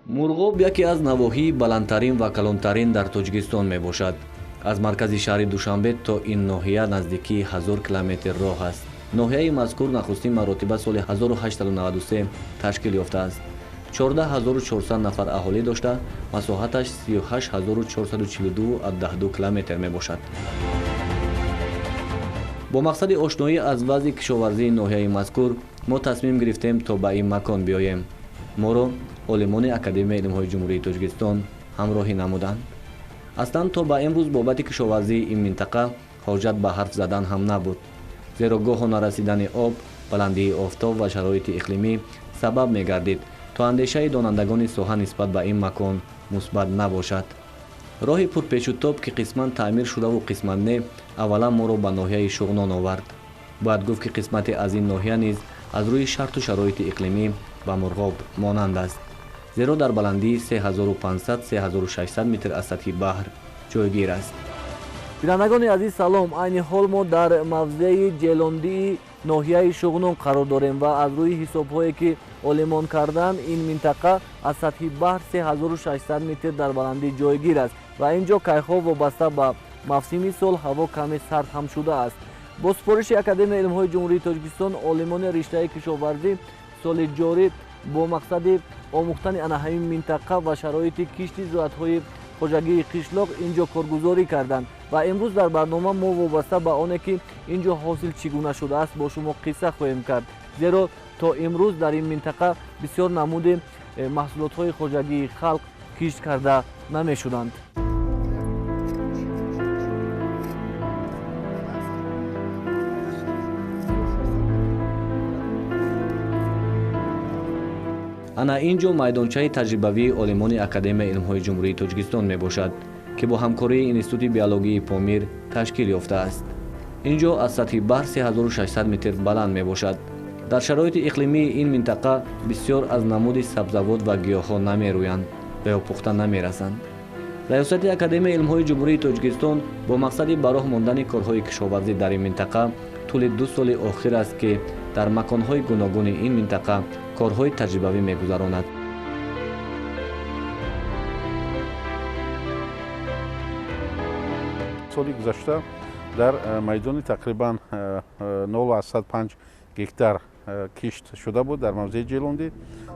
мурғоб яке аз навоҳии баландтарин ва калонтарин дар тоҷикистон мебошад. аз маркази шаҳри душанбе то ин ноҳия наздикии 1000 километр роҳ аст. ноҳияи мазкур нахустин маротиба соли 1893 ташкил ёфтааст. 14400 нафар аҳолӣ дошта, масоҳаташ 38442 километр мебошад. бо мақсади ошноӣ аз вазъи кишоварзии ноҳияи мазкур мо тасмим гирифтем то ба ин макон биёем. моро олимони академияи илмҳои ҷумҳурии тоҷикистон ҳамроҳӣ намуданд. аслан то ба имрӯз бобати кишоварзии ин минтақа ҳоҷат ба ҳарф задан ҳам набуд, зеро гоҳо нарасидани об, баландии офтоб ва шароити иқлимӣ сабаб мегардид то андешаи донандагони соҳа нисбат ба ин макон мусбат набошад. роҳи пурпечутоб ки қисман таъмир шудаву қисман не, аввалан моро ба ноҳияи шуғнон овард. бояд гуфт ки қисмате аз ин ноҳия низ аз рӯи шарту шароити иқлимӣ ба мурғоб монанд аст, зеро дар баландии 3500-3600 метр аз сатҳи баҳр ҷойгир аст. бинандагони азиз салом, айни ҳол мо дар мавзеи ҷелондии ноҳияи шуғнон қарор дорем ва аз рӯи ҳисобҳое ки олимон карданд ин минтақа аз сатҳи баҳр 3600 метр дар баландӣ ҷойгир аст ва ин ҷо кайҳо вобаста ба мавсими сол ҳаво каме сард ҳам шудааст. бо супориши академияи илмҳои ҷумҳурии тоҷикистон олимони риштаи кишоварзӣ соли ҷорӣ бо мақсади омӯхтани анаҳамин минтақа ва шароити кишти зироатҳои хоҷагии қишлоқ ин ҷо коргузорӣ карданд ва имрӯз дар барнома мо вобаста ба оне ки ин ҷо ҳосил чӣ гуна шудааст бо шумо қисса хоҳем кард, зеро то имрӯз дар ин минтақа бисёр намуди маҳсулотҳои хоҷагии халқ кишт карда намешуданд. ана ин ҷо майдончаи таҷрибавии олимони академияи илмҳои ҷумҳурии тоҷикистон мебошад ки бо ҳамкории институти биологии помир ташкил ёфтааст. ин ҷо аз сатҳи баҳр 3600 метр баланд мебошад. дар шароити иқлимии ин минтақа бисёр аз намуди сабзавот ва гиёҳҳо намерӯянд ва ё пухта намерасанд. раёсати академияи илмҳои ҷумҳурии тоҷикистон бо мақсади ба роҳ мондани корҳои кишоварзӣ дар ин минтақа тӯли 2 соли охир аст ки дар маконҳои гуногуни ин минтақа корҳои таҷрибавӣ мегузаронад. соли гузашта дар майдони тақрибан 0,5 гектар кишт шуда буд дар мавзеи ҷелондӣ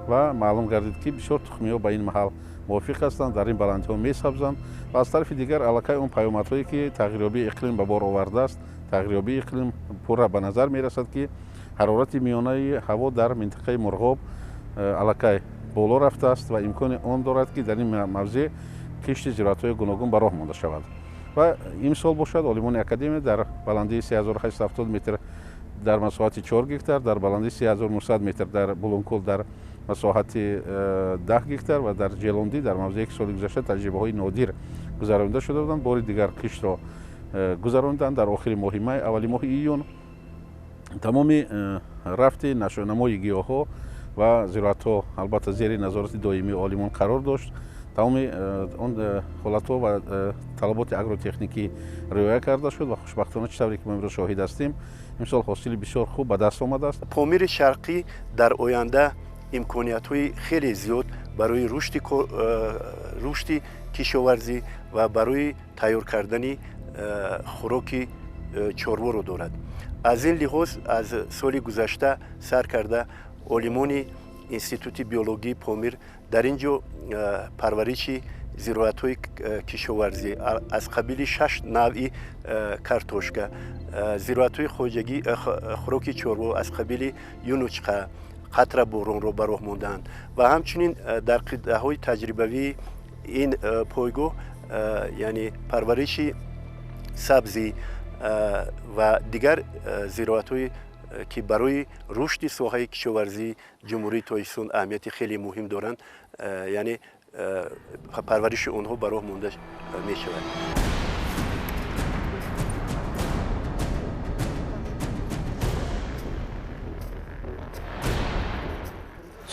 ва маълум гардид ки бисёр тухмиҳо ба ин маҳал мувофиқ ҳастанд, дар ин баландиҳо месабзанд ва аз тарафи дигар аллакай он паёмадҳое ки тағйирёбии иқлим ба бор овардааст, тағйирёбии иқлим пурра ба назар мерасад ки ҳарорати миёнаи ҳаво дар минтақаи мурғоб аллакай боло рафтааст ва имкони он дорад ки дар ин мавзеъ кишти зироатҳои гуногун ба роҳ монда шавад. ва имсол бошад олимони академия дар баландии 3870 метр дар масоҳати 4 гектар, дар баландии 3900 метр дар булункул дар масоҳати 10 гектар ва дар ҷелондӣ дар мавзеъе ки соли гузашта таҷрибаҳои нодир гузаронида шуда буданд, бори дигар киштро гузаронданд. дар охири моҳи май, аввали моҳи июн тамоми рафти нашонамои гиёҳҳо ва зироатҳо албатта зери назорати доимии олимон қарор дошт. тамоми он ҳолатҳо ва талаботи агротехникӣ риоя карда шуд ва хушбахтона чӣ тавре ки мо имрӯз шоҳид ҳастем, имсол ҳосили бисёр хуб ба даст омадааст. помири шарқӣ дар оянда имкониятҳои хеле зиёд барои рушди кишоварзӣ ва барои тайёр кардани хӯроки чорворо дорад. аз ин лиҳоз аз соли гузашта сар карда олимони институти биологии помир дар ин ҷо парвариши зироатҳои кишоварзӣ аз қабили 6 навъи картошка, зироатҳои хоҷагӣ хӯроки чорво аз қабили юнучқа, қатра боронро ба роҳ монданд ва ҳамчунин дар қитъаҳои таҷрибавии ин пойгоҳ яъне парвариши сабзӣ ва дигар зироатҳои ки барои рушди соҳаи кишоварзии ҷумҳурии тоҷикистон аҳамияти хеле муҳим доранд, яъне парвариши онҳо ба роҳ монда мешавад.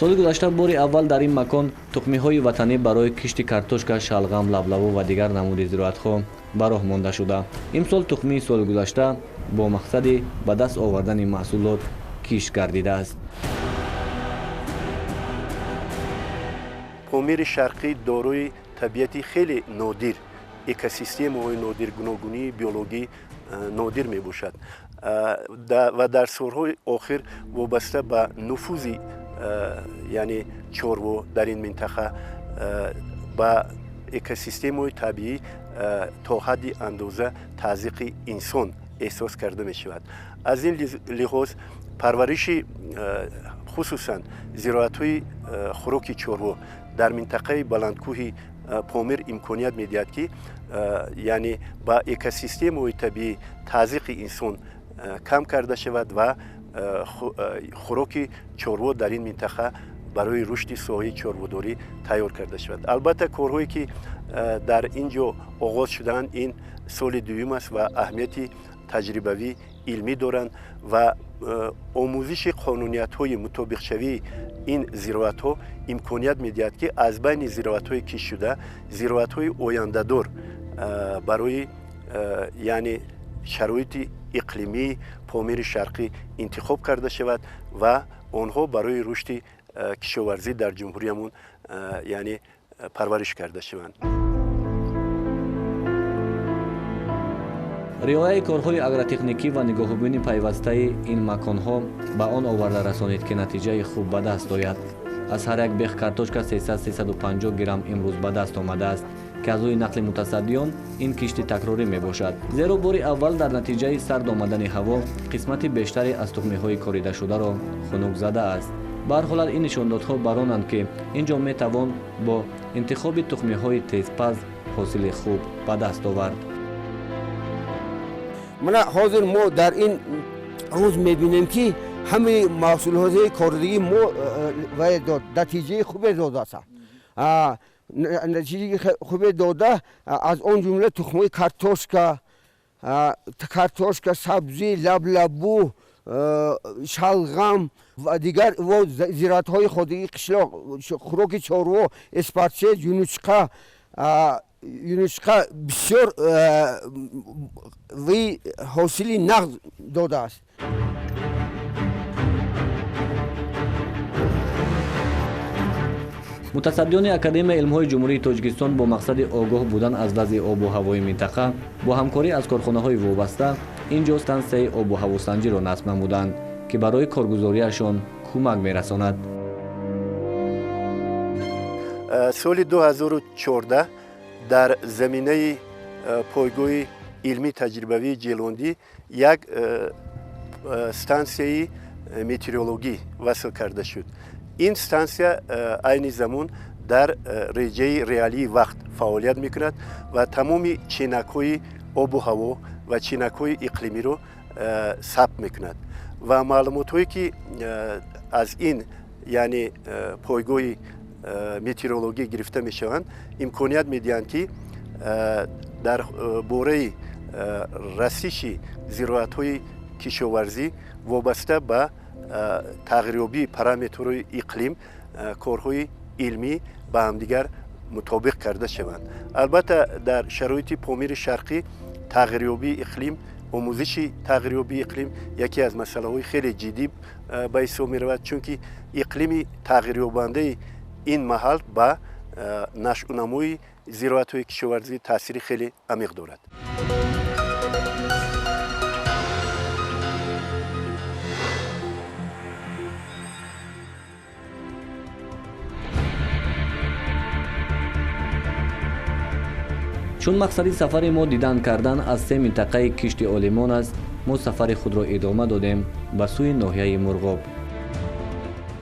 соли гузашта бори аввал дар ин макон тухмиҳои ватанӣ барои кишти картошка, шалғам, лавлаву ва дигар намуди зироатҳо ба роҳ монда шуда. имсол тухмии соли гузашта бо мақсади ба даст овардани маҳсулот кишт гардидааст. پامیر شرقی داروی طبیعتی خیلی نادر، اکوسیستم های نادر، گوناگونی بیولوژی نادر می باشد و در سالهای آخر وابسته به نفوذ یعنی چاروا در این منطقه با اکوسیستم های طبیعی تا حد اندازه تضییق انسان احساس کرده می شود. از این لحاظ پرورش خصوصا زراعت های خوراک چاروا در منطقه بلندکوه پامیر امکانیت میدهد که یعنی با اکوسیستم های طبیعی تضییق انسان کم کرده شود و خوراک چاروا در این منطقه برای رشد ساحه چارواداری تیار کرده شود. البته کارهایی که در اینجا آغاز شدن این سال دوم است و اهمیت تجربوی علمی دارند و آموزش قانونیت های مطابق شوی این زراعت ها امکانیت میدهد که از بین زراعت های کش شده زراعت های آینده دار برای یعنی شرایط اقلیمی پامیر شرقی انتخاب کرده شود و آنها برای رشد کشاورزی در جمهوریمون یعنی پرورش کرده شوند. риояи корҳои агротехникӣ ва нигоҳубини пайвастаи ин маконҳо ба он оварда расонид ки натиҷаи хуб ба даст ояд. аз ҳар як бех картошка 300-350 грамм имрӯз ба даст омадааст ки аз рӯи нақли мутасаддиён ин кишти такрорӣ мебошад. зеро бори аввал дар натиҷаи сард омадани ҳаво қисмати бештаре аз тухмиҳои коридашударо хунук задааст. ба ҳар ҳолат ин нишондодҳо баронанд ки инҷо метавон бо интихоби тухмиҳои тезпаз ҳосили хуб ба даст овард. منا حاضر ما در این روز میبینیم که همه محصولات کاردگی ما نتیجه خوب داده است. نتیجه خوب داده از آن جمله تخمه کارتوشکا، سبزی، لبلبو، شلغم و دیگر زراعت های خودی قشلاق، خوراک چاروا، اسپارچه، یونسقه بسیار وی حاصلی نقد داده است. متصدیان اکادمی علم‌های جمهوری تاجیکستان با مقصد آگاه بودن از وضع آب و هوای منطقه با همکاری از کارخانه‌های وابسته اینجا استانسیه آب و هواسنجی را نصب نمودند که برای کارگزاریشان کمک می‌رساند. سال 2014 در زمینه پایگاه علمی تجربوی جیلاندی یک ستانسیه مترولوژی وصل کرده شد. این ستانسیه عین زمان در رژه ریالی وقت فعالیت میکند و تمام چینک‌های آب و هوا و چینک‌های اقلیمی رو ثبت میکند و معلوماتی که از این یعنی پایگاه مترولوژی گرفته میشوند امکانیت میدهند که در باره رسش زراعت‌های کشاورزی وابسته به تغییریابی پارامترهای اقلیم کارهای علمی با همدیگر مطابق کرده شوند. البته در شرایط پامیر شرقی تغییریابی اقلیم آموزش تغییریابی اقلیم یکی از مسائل خیلی جدی به حساب می‌رود چون که اقلیم تغییریابنده این محل با نشأه‌نمای زراعت‌های کشاورزی تأثیر خیلی عمیق دارد. چون مقصدی سفر ما دیدن کردن از سه منطقه کشت آلیمان است، ما سفر خود را ادامه دادیم به سوی ناحیه مرغاب.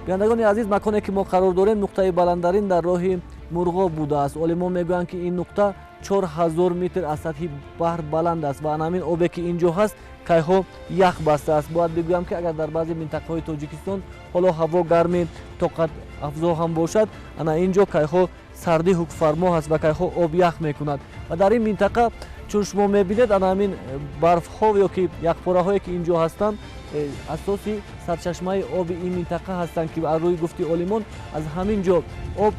بینندگان عزیز، مکانی که ما قرار داریم نقطه بلندترین در راه مرغاب بوده است. عالمان میگویند که این نقطه 4000 متر از سطح بحر بلند است و همین آبی که اینجا هست کایها یخ بسته است. باید بگویم که اگر در بعضی منطقه‌های تاجیکستان حالا هوا گرمی طاقت افزا هم باشد، انا اینجا کایها سردی حکم فرما هست و کایها آب یخ میکند و در این منطقه چون شما میبینید همین برف ها یا که یخپاره هایی که اینجا هستند اساسی سرچشمه آب این منطقه هستند که از روی گفتی عالمان از همین جا آب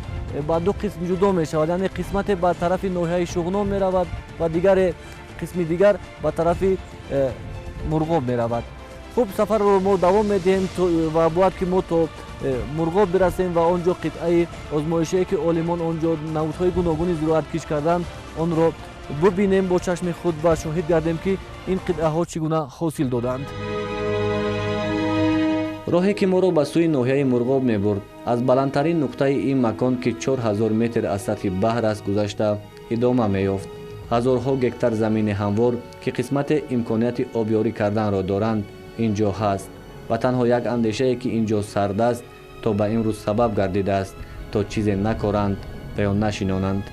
با دو قسم جدا می شود، یعنی قسمت به طرف ناحیه شغنان می رود و دیگر قسم دیگر به طرف مرغاب می رود. خب سفر رو ما دوام میدیم و باید که ما تا مرغاب برسیم و آنجا قطعه آزمایشی که عالمان آنجا نمودهای گوناگونی زراعت کش کردن آن را ببینیم با چشم خود و شاهد گردیم که این قطعه ها چگونه حاصل دادند. راهی که ما را به سوی ناحیه مرغاب میبرد از بلندترین نقطه این مکان که 4000 متر از سطح بحر است گذشته ادامه می‌یافت. هزارها گکتار زمین هموار که قسمت امکانیت آبیاری کردن را دارند اینجا هست و تنها یک اندیشه که اینجا سرد است تا به امروز سبب گردیده است تا چیزی نکارند و یا نشینانند.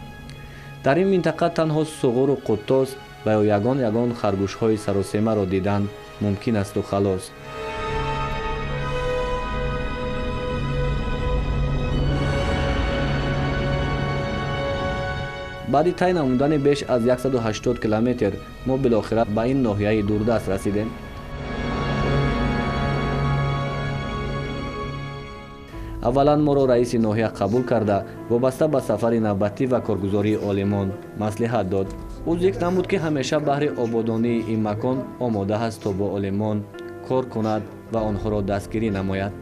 در این منطقه تنها صغور و قطاس و یا یگان خرگوش‌های سراسیمه را دیدن ممکن است و خلاص. بعد طی نمودن بیش از 180 کیلومتر ما بالاخره به این ناحیه دوردست رسیدیم. اولا ما را رئیس ناحیه قبول کرده وابسته به سفر نوبتی و کارگزاری عالمان مصلحت داد. او ذکر نمود که همیشه بهر آبادانی این مکان آماده است تا با عالمان کار کند و آنها را دستگیری نماید.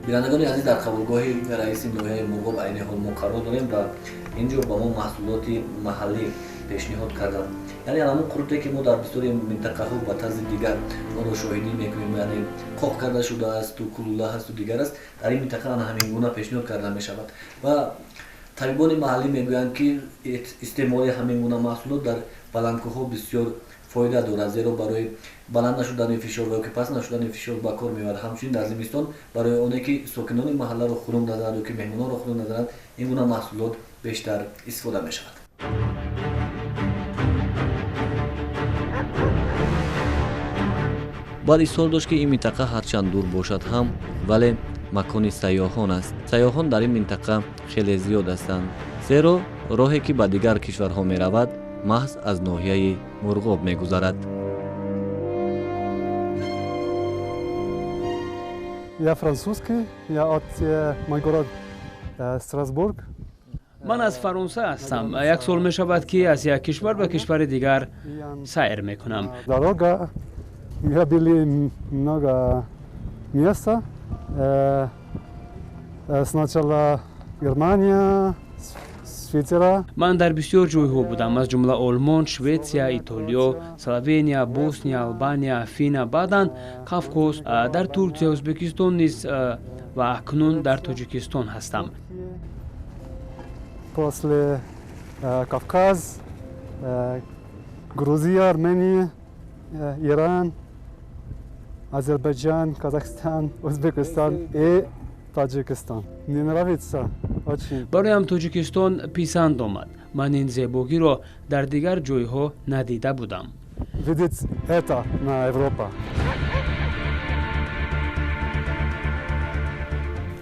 بینندگان عزیز، در قبولگاه رئیس ناحیه مرغاب عین حال ما قرار داریم و اینجا با ما محصولات محلی پیشنهاد کردند. یعنی الان قروتی که ما در بسیاری منطقه ها با طرز دیگر ما را شاهدی میکنیم، یعنی قاق کرده شده است و کلوله هست و دیگر است، در این منطقه همین گونه پیشنهاد کرده می شود و طبیبان محلی میگویند که استعمال همین گونه محصولات در بلندکوها بسیار فایده دارد، زیرا برای بلند نشدن فشار و پس نشدن فشار به کار میبرد. همچنین در زمستان برای اونایی که ساکنان محله را خنک ندارند و که مهمانان را خنک ندارند این گونه محصولات بیشتر استفاده می شود. باید اصرار داشت که این منطقه هرچند دور باشد هم ولی مکان سیاحان است. سیاحان در این منطقه خیلی زیاد هستند، زیرا راهی که به دیگر کشورها می رود محض از ناحیه مرغاب می گذرد. Я французский, я от мой город Страсбург. من از فرانسه هستم. یک سال می شود که از یک کشور به کشور دیگر سیر می کنم. Дорога, мы были много места. Сначала Германия, Швейцария. من در بسیار جایها بودم، از جمله آلمان، شویتسیا، ایتالیا، سلوونیا، بوسنیا، آلبانیا، فینا، بعداً قفقاز، در ترکیه، ازبکستان نیز و اکنون در تاجیکستان هستم. После Кавказ, Грузия, Армения, Иран, Азербайджан, Казахстан, Узбекистан и Таджикистан. Мне нравится очень. برایم تاجیکستان پسند آمد. من این زیبایی را در دیگر جایها ندیده بودم. Видеть это на Европа.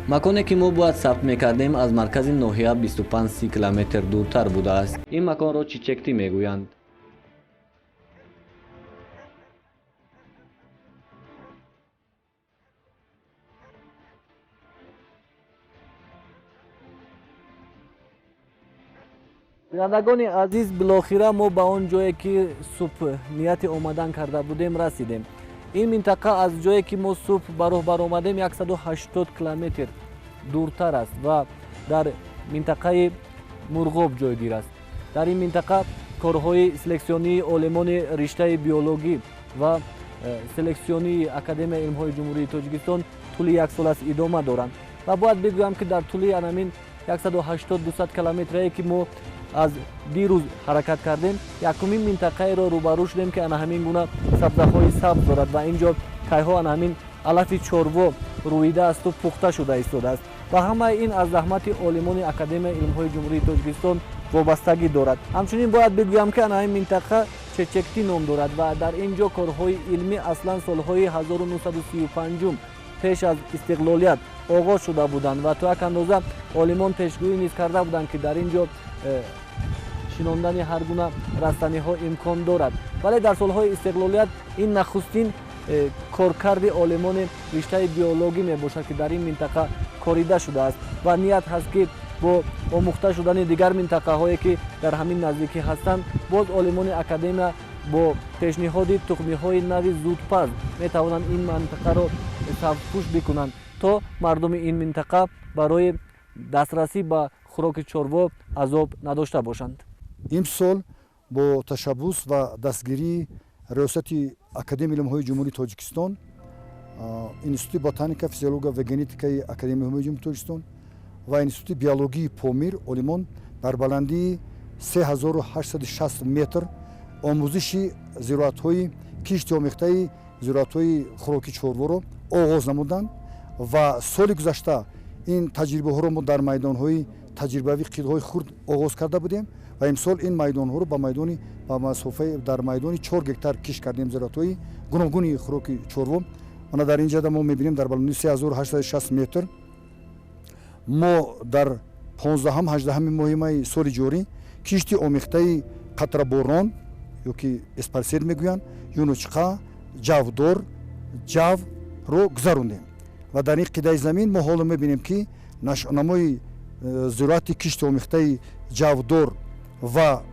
مکانی که ما باید ثبت میکردیم از مرکز ناحیه 25-30 کیلومتر دورتر بوده است. این مکان را چیچکتی میگویند. بینندگان عزیز، بالاخره ما به آن جایی که صبح نیت آمدن کرده بودیم رسیدیم. این منطقه از جایی که ما صبح براه برآمدیم 180 کیلومتر دورتر است و در منطقه مرغاب جایگیر است. در این منطقه کارهای سلکسیونی عالمان رشته بیولوژی و سلکسیونی اکادمی علم‌های جمهوری تاجیکستان طول یک سال است ادامه دارند و باید بگویم که در طول همین 180-200 کیلومتری که ما از دیروز حرکت کردیم یکمین منطقه را روبرو شدیم که همین گونه سبزه‌های سبز دارد و اینجا کایها همین علف چاروا رویده است و پخته شده ایستاده است و همه این از زحمت عالمان اکادمی علم‌های جمهوری تاجیکستان وابستگی دارد. همچنین باید بگویم که این منطقه چچکتی نام دارد و در اینجا کارهای علمی اصلا سالهای 1935 پیش از استقلالیت آغاز شده بودند و تا یک اندازه عالمان پیشگویی نیز کرده بودند که در اینجا شناندن هر گونه رستنی‌ها امکان دارد، ولی در سالهای استقلالیت این نخستین کارکرد عالمان رشته بیولوژی میباشد که در این منطقه کاریده شده است و نیت هست که با آموخته شدن دیگر منطقه هایی که در همین نزدیکی هستند باز عالمان اکادمی бо пешниҳоди тухмиҳои нави зудпаз метавонанд ин минтақаро сабзпӯш бикунанд, то мардуми ин минтақа барои дастрасӣ ба хӯроки чорво азоб надошта бошанд. имсол бо ташаббус ва дастгирии риёсати академияи илмҳои ҷумҳурии тоҷикистон, институти ботаника, физиология ва генетикаи академияи илмҳои ҷумҳурии тоҷикистон ва институти биологии помир олимон дар баландии 3860 метр омӯзиши зироатҳои кишти омехтаи зироатҳои хӯроки чорворо оғоз намуданд ва соли гузашта ин таҷрибаҳоро мо дар майдонҳои таҷрибавии қидлҳои хурд оғоз карда будем ва имсол ин майдонҳоро ба масофаи дар майдони 4 гектар киш кардем зироатҳои гуногуни хӯроки чорво. Мана дар ин ҷада мо мебинем дар баландии 3860 метр мо дар 15-18 моҳи майи соли ҷорӣ кишти омехтаи қатраборон ёки эспарсед мегӯянд юнучқа, ҷавдор, ҷавро гузарондем ва дар ин қидаи замин мо ҳоло мебинем ки нашъонамои зироати кишти омехтаи ҷавдор ва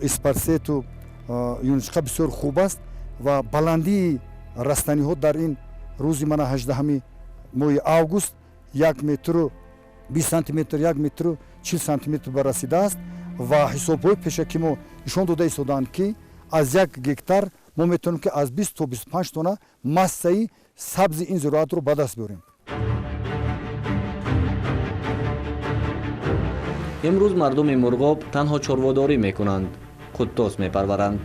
эспарсету юнучқа бисёр хуб аст ва баландии растаниҳо дар ин рӯзи мана 18 моҳи август 1 метру 20 сантиметр 1 метру 40 сантиметр ба расидааст ва ҳисобҳои пешакӣ мо нишон дода истодаанд ки аз 1 гектар мо метавонем ки аз 20 то 25 тонна массаи сабзи ин зироатро ба даст биёрем. имрӯз мардуми мурғоб танҳо чорводорӣ мекунанд, қуттос мепарваранд,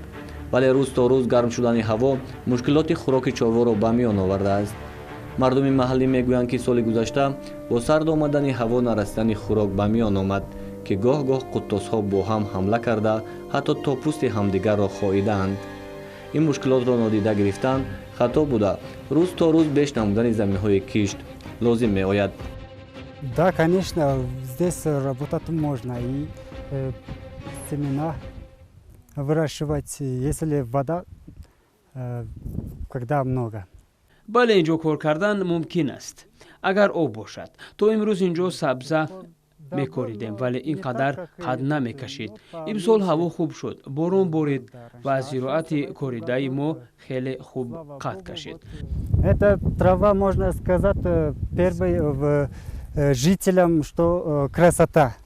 вале рӯз то рӯз гарм шудани ҳаво мушкилоти хӯроки чорворо ба миён овардааст. мардуми маҳаллӣ мегӯянд ки соли гузашта бо сард омадани ҳаво нарасидани хӯрок ба миён омад ки гоҳ-гоҳ қуттосҳо бо ҳам ҳамла карда ҳатто то пӯсти ҳамдигарро хоидаанд. ин мушкилотро нодида гирифтан хато буда рӯз то рӯз беш намудани заминҳои кишт лозим меояд. Да, конечно, здесь работать можно и семена выращивать, если вода, когда много. бале инҷо кор кардан мумкин аст агар об бошад. то имрӯз инҷо сабза мекоридем, вале ин қадар қад намекашид. имсол ҳаво хуб шуд, борон борид ва зироати коридаи мо хеле хуб қад кашид. Это трава, можно сказать, первый жителям, что красота.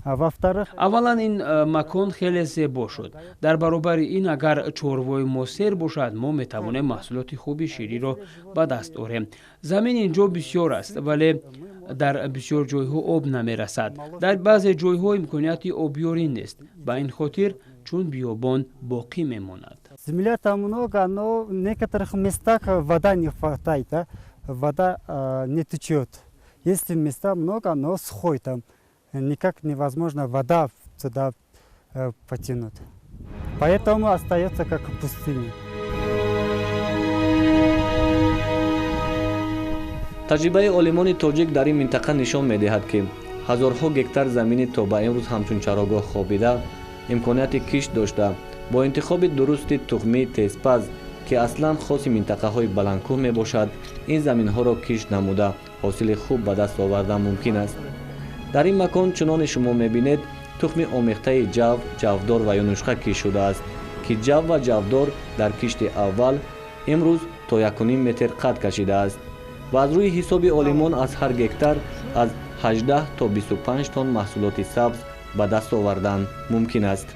А во-вторых, аввалан ин макон хеле зебо шуд. дар баробари ин агар чорвои мо сер бошад, мо метавонем маҳсулоти хуби шириро ба даст орем. замин инҷо бисёр аст, вале дар бисёр ҷойҳо об намерасад. дар баъзе ҷойҳо имконияти обёрӣ нест. ба ин хотир чун биёбон боқӣ мемонад. земля там много, но в некоторых местах вода не хватает, да? Вода не течет. Есть места много, но сухой там. Никак невозможно вода сюда потянуть. Поэтому остается как пустыня. таҷрибаи олимони тоҷик дар ин минтақа нишон медиҳад ки ҳазорҳо гектар замини то ба имрӯз ҳамчун чарогоҳ хобида имконияти кишт дошта бо интихоби дурусти тухмии тезпаз ки аслан хоси минтақаҳои баландкӯҳ мебошад, ин заминҳоро кишт намуда ҳосили хуб ба даст овардан мумкин аст. дар ин макон чуноне шумо мебинед тухми омехтаи ҷав, ҷавдор ва юнушқа кишт шудааст ки ҷав ва ҷавдор дар кишти аввал имрӯз то 1.5 метр қад кашидааст ва аз рӯи ҳисоби олимон аз ҳар гектар аз 18 то 25 тонн маҳсулоти сабз ба даст овардан мумкин аст.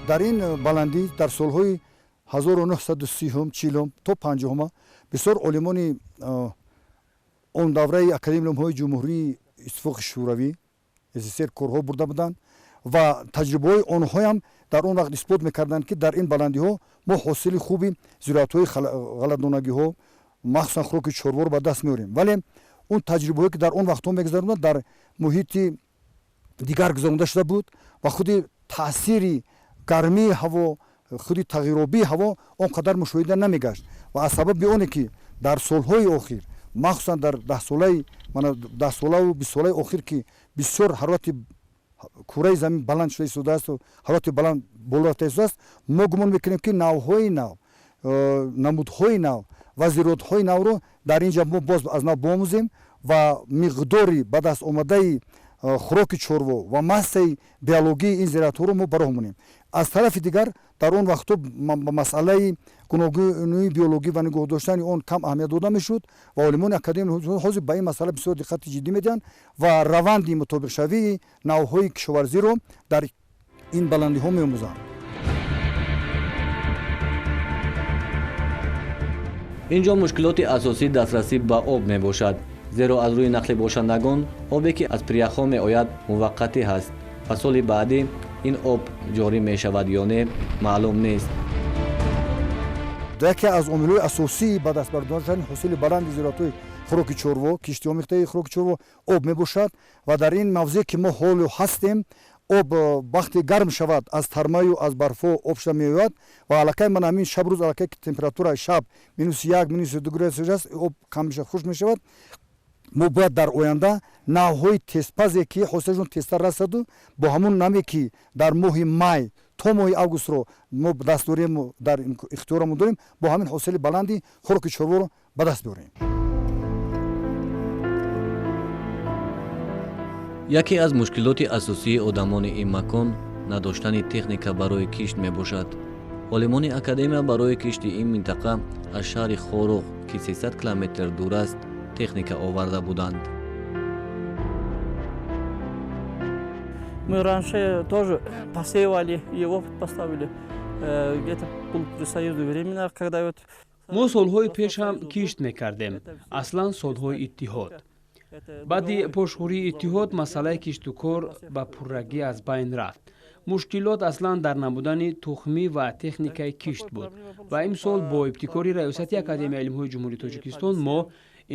дар ин баландӣ дар солҳои 1930 то 50 бисёр олимони он давраи академияи илмҳои ҷумҳурии иттифоқи шӯравӣ СССР корҳо бурда буданд ва таҷрибаҳои онҳоям дар он вақт исбот мекарданд ки дар ин баландиҳо мо ҳосили хуби зироатҳои ғалатдонагиҳо махсусан хӯроки чорворо ба даст меорем. вале он таҷрибаҳое ки дар он вақтҳо мегузаронданд дар муҳити дигар гузаронда шуда буд ва худи таъсири гармии ҳаво, худи тағйиробии ҳаво он қадар мушоҳида намегашт ва аз сабаби оне ки дар солҳои охир махсусан дар 10 солаву 20 солаи охир ки бисёр ҳарорати кураи замин баланд шуда истодааст, ҳарорати баланд боло рафта истодааст, мо гумон мекунем ки навъҳои нав, намудҳои нав ва зироатҳои навро дар ин ҷо мо боз аз нав бомӯзем ва миқдори ба даст омадаи хуроки чорво ва массаи биологии ин зироатҳоро мо бароҳмонем. аз тарафи дигар дар он вақтҳо ба масъалаи гуногуни биологӣ ва нигоҳ доштани он кам аҳамият дода мешуд ва олимони академияи ҳозир ба ин масъала бисёр диққати ҷиддӣ медиҳанд ва раванди мутобиқшавии навъҳои кишоварзиро дар ин баландиҳо меомӯзанд. инҷо мушкилоти асосӣ дастрасӣ ба об мебошад, зеро аз рӯи нақли бошандагон обе ки аз прияхҳо меояд муваққатӣ ҳаст ва соли баъдӣ ин об ҷорӣ мешавад ё не маълум нест. яке аз омилҳои асосии ба даст бардоштани ҳосили баланди зироатҳои хуроки чорво, киштиомехтаи хуроки чорво об мебошад ва дар ин мавзеъ ки мо ҳоло ҳастем, об вақте гарм шавад аз тармаю аз барфҳо об шуда меояд ва аллакай ман ҳамин шабрӯз аллакай ки температураи шаб -1 -2 градуси аст, об кам мешавад, хушк мешавад. мо бояд дар оянда навъҳои тезпазе ки ҳосилашон тезтар расаду бо ҳамун навъе ки дар моҳи май то моҳи августро мо дастдорем дар ихтиёрамон дорем, бо ҳамин ҳосили баланди хуроки чорворо ба даст биёрем. яке аз мушкилоти асосии одамони ин макон надоштани техника барои кишт мебошад. олимони академия барои кишти ин минтақа аз шаҳри хорух ки 300 километр дур аст техника оварда буданд. Мы раньше тоже посеивали, его поставили где-то при союзные времена, когда вот... мо солҳои пеш ҳам кишт мекардем, аслан солҳои иттиҳод. баъди пошхӯрии иттиҳод масъалаи кишту кор ба пуррагӣ аз байн рафт. мушкилот аслан дар намудани тухмӣ ва техникаи кишт буд ва имсол бо ибтикори раёсати академияи илмҳои ҷумҳурии Тоҷикистон мо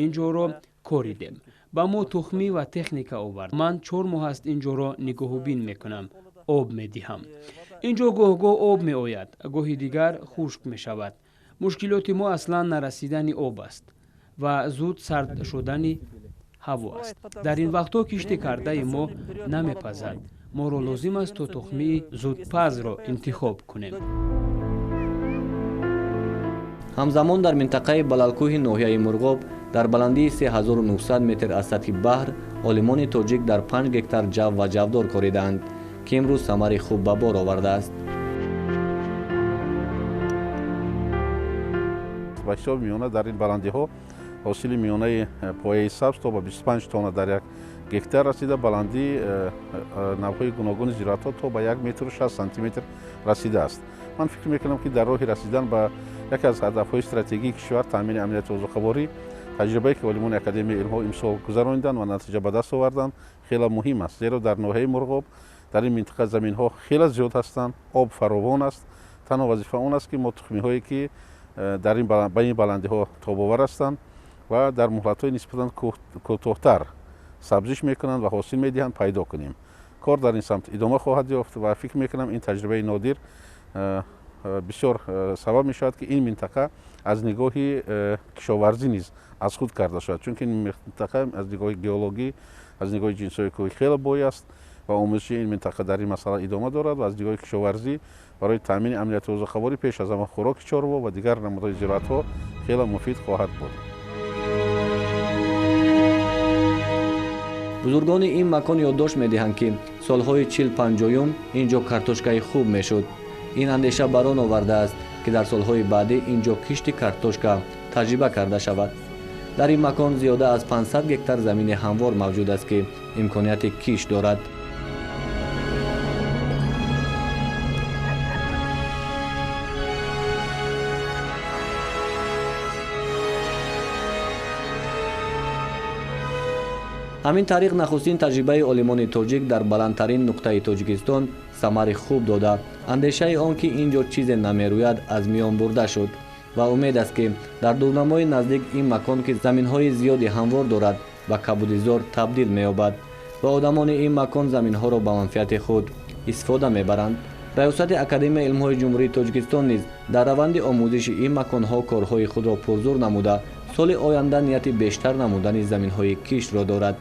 инҷоро коридем. ба мо тухмӣ ва техника овард. ман 4 моҳ аст инҷоро нигоҳубин мекунам, об медиҳам. инҷо гоҳ-гоҳ об меояд, гоҳи дигар хушк мешавад. мушкилоти мо аслан нарасидани об аст ва зуд сард шудани ҳаво аст. дар ин вақтҳо кишти кардаи мо намепазад. моро лозим аст то тухмии зудпазро интихоб кунем. ҳамзамон дар минтақаи балалкӯҳи ноҳияи Мурғоб дар баландии 3900 метр аз сатҳи баҳр олимони тоҷик дар 5 гектар ҷав ва ҷавдор коридаанд ки имрӯз самари хуб ба бор овардааст. ба ҳисоби миёна дар ин баландиҳо ҳосили миёнаи пояи сабз то ба 25 тонна дар як гектар расида, баландии навъҳои гуногуни зироатҳо то ба 1 метру 60 сантиметр расидааст. ман фикр мекунам ки дар роҳи расидан ба яке аз ҳадафҳои стратегии кишвар таъмини амнияти озуқаворӣ таҷрибае ки олимони академияи илмҳо имсол гузаронданд ва натиҷа ба даст оварданд хеле муҳим аст, зеро дар ноҳияи Мурғоб дар ин минтақа заминҳо хеле зиёд ҳастанд, об фаровон аст. танҳо вазифа он аст ки мо тухмиҳое ки дар ба ин баландиҳо тобовар ҳастанд ва дар муҳлатҳои нисбатан кӯтоҳтар сабзиш мекунанд ва ҳосил медиҳанд пайдо кунем. кор дар ин самт идома хоҳад ёфт ва фикр мекунам ин таҷрибаи нодир бисёр сабаб мешавад ки ин минтақа аз нигоҳи кишоварзӣ низ аз худ карда шавад, чунки ин минтақа аз нигоҳи геологӣ, аз нигоҳи ҷинсҳои кӯҳӣ хеле бой аст ва омӯзиши ин минтақа дар ин масъала идома дорад ва аз нигоҳи кишоварзӣ барои таъмини амнияти озуқаворӣ пеш аз ҳама хӯроки чорво ва дигар намудҳои зироатҳо хеле муфид хоҳад буд. бузургони ин макон ёддошт медиҳанд ки солҳои 40-50 инҷо картошкаи хуб мешуд. ин андеша бар он овардааст ки дар солҳои баъдӣ инҷо кишти картошка таҷриба карда шавад. дар ин макон зиёда аз 500 гектар замини ҳамвор мавҷуд аст ки имконияти кишт дорад. ҳамин тариқ нахустин таҷрибаи олимони тоҷик дар баландтарин нуқтаи Тоҷикистон самари хуб дода, андешаи он ки инҷо чизе намерӯяд аз миён бурда шуд ва умед аст ки дар дурнамои наздик ин макон ки заминҳои зиёди ҳамвор дорад ба кабудизор табдил меёбад ва одамони ин макон заминҳоро ба манфиати худ истифода мебаранд. раёсати академияи илмҳои ҷумҳурии Тоҷикистон низ дар раванди омӯзиши ин маконҳо корҳои худро пурзур намуда соли оянда нияти бештар намудани заминҳои киштро дорад.